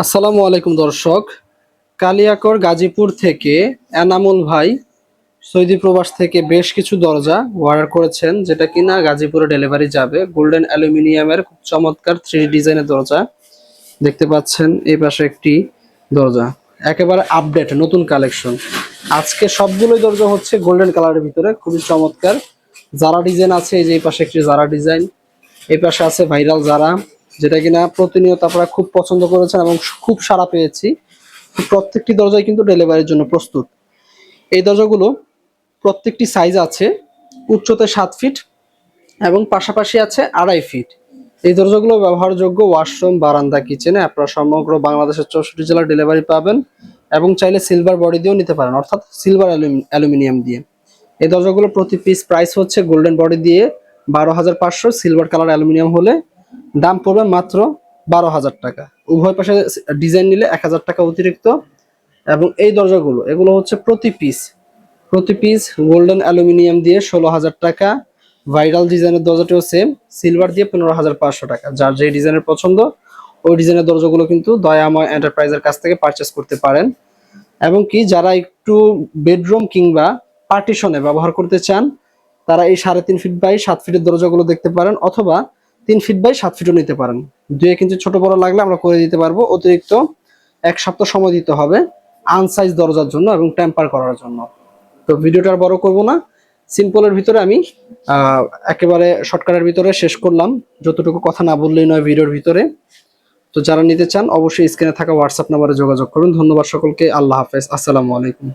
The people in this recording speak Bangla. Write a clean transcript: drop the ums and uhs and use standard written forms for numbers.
আসসালামু আলাইকুম দর্শক। কালিয়াকৈর গাজীপুর থেকে এনামুল ভাই সৌদি প্রবাস থেকে বেশ কিছু দরজা অর্ডার করেছেন, যেটা কিনা গাজীপুরে ডেলিভারি যাবে। গোল্ডেন অ্যালুমিনিয়ামের খুব চমৎকার 3D ডিজাইনের দরজা দেখতে পাচ্ছেন। এই পাশে একটি দরজা একেবারে আপডেট নতুন কালেকশন। আজকে সবগুলোই দরজা হচ্ছে গোল্ডেন কালারের ভিতরে, খুবই চমৎকার। জারা ডিজাইন আছে, এই যে এই পাশে একটি জারা ডিজাইন, এই পাশে আছে ভাইরাল জারা, যেটা কিনা প্রতিনিয়ত আপনারা খুব পছন্দ করেছেন এবং খুব সাড়া পেয়েছি। প্রত্যেকটি দরজাই কিন্তু ডেলিভারির জন্য প্রস্তুত। এই দরজাগুলো প্রত্যেকটি সাইজ আছে, উচ্চতায় 7 ফিট এবং পাশাপাশি আছে 2.5 ফিট। এই দরজাগুলো ব্যবহারযোগ্য ওয়াশরুম, বারান্দা, কিচেনে আপনারা সমগ্র বাংলাদেশের 64 জেলার ডেলিভারি পাবেন এবং চাইলে সিলভার বডি দিয়েও নিতে পারেন, অর্থাৎ সিলভার অ্যালুমিনিয়াম দিয়ে। এই দরজাগুলো প্রতি পিস প্রাইস হচ্ছে গোল্ডেন বডি দিয়ে 12,500, সিলভার কালার অ্যালুমিনিয়াম হলে দাম পড়বে মাত্র 12,000 টাকা। উভয় পাশে ডিজাইন নিলে 1,000 টাকা অতিরিক্ত। এবং এই দরজাগুলো এগুলো হচ্ছে প্রতি পিস গোল্ডেন অ্যালুমিনিয়াম দিয়ে 16,000 টাকা। ভাইরাল ডিজাইনের দরজাটিও সেম, সিলভার দিয়ে 15,500 টাকা। যার যে ডিজাইনের পছন্দ ওই ডিজাইনের দরজাগুলো কিন্তু দয়াময় এন্টারপ্রাইজের কাছ থেকে পারচেস করতে পারেন। এবং কি যারা একটু বেডরুম কিংবা পার্টিশনে ব্যবহার করতে চান, তারা এই 3.5 ফিট বাই 7 ফিটের দরজাগুলো দেখতে পারেন, অথবা 3 ফিট বাই 7 ফিটও নিতে পারেন। 2 ইঞ্চি ছোট বড় লাগলে আমরা করে দিতে পারবো। অতিরিক্ত 1 সপ্তাহ সময় দিতে হবে আনসাইজ দরজার জন্য এবং টেম্পার করার জন্য। তো ভিডিওটা আর বড় করব না, সিম্পলের ভিতরে আমি একেবারে শর্টকাটের ভিতরে শেষ করলাম, যতটুকু কথা না বললেই নয় ভিডিওর ভিতরে। তো যারা নিতে চান অবশ্যই স্ক্রিনে থাকা হোয়াটসঅ্যাপ নাম্বারে যোগাযোগ করুন। ধন্যবাদ সকলকে। আল্লাহ হাফেজ। আসসালামু আলাইকুম।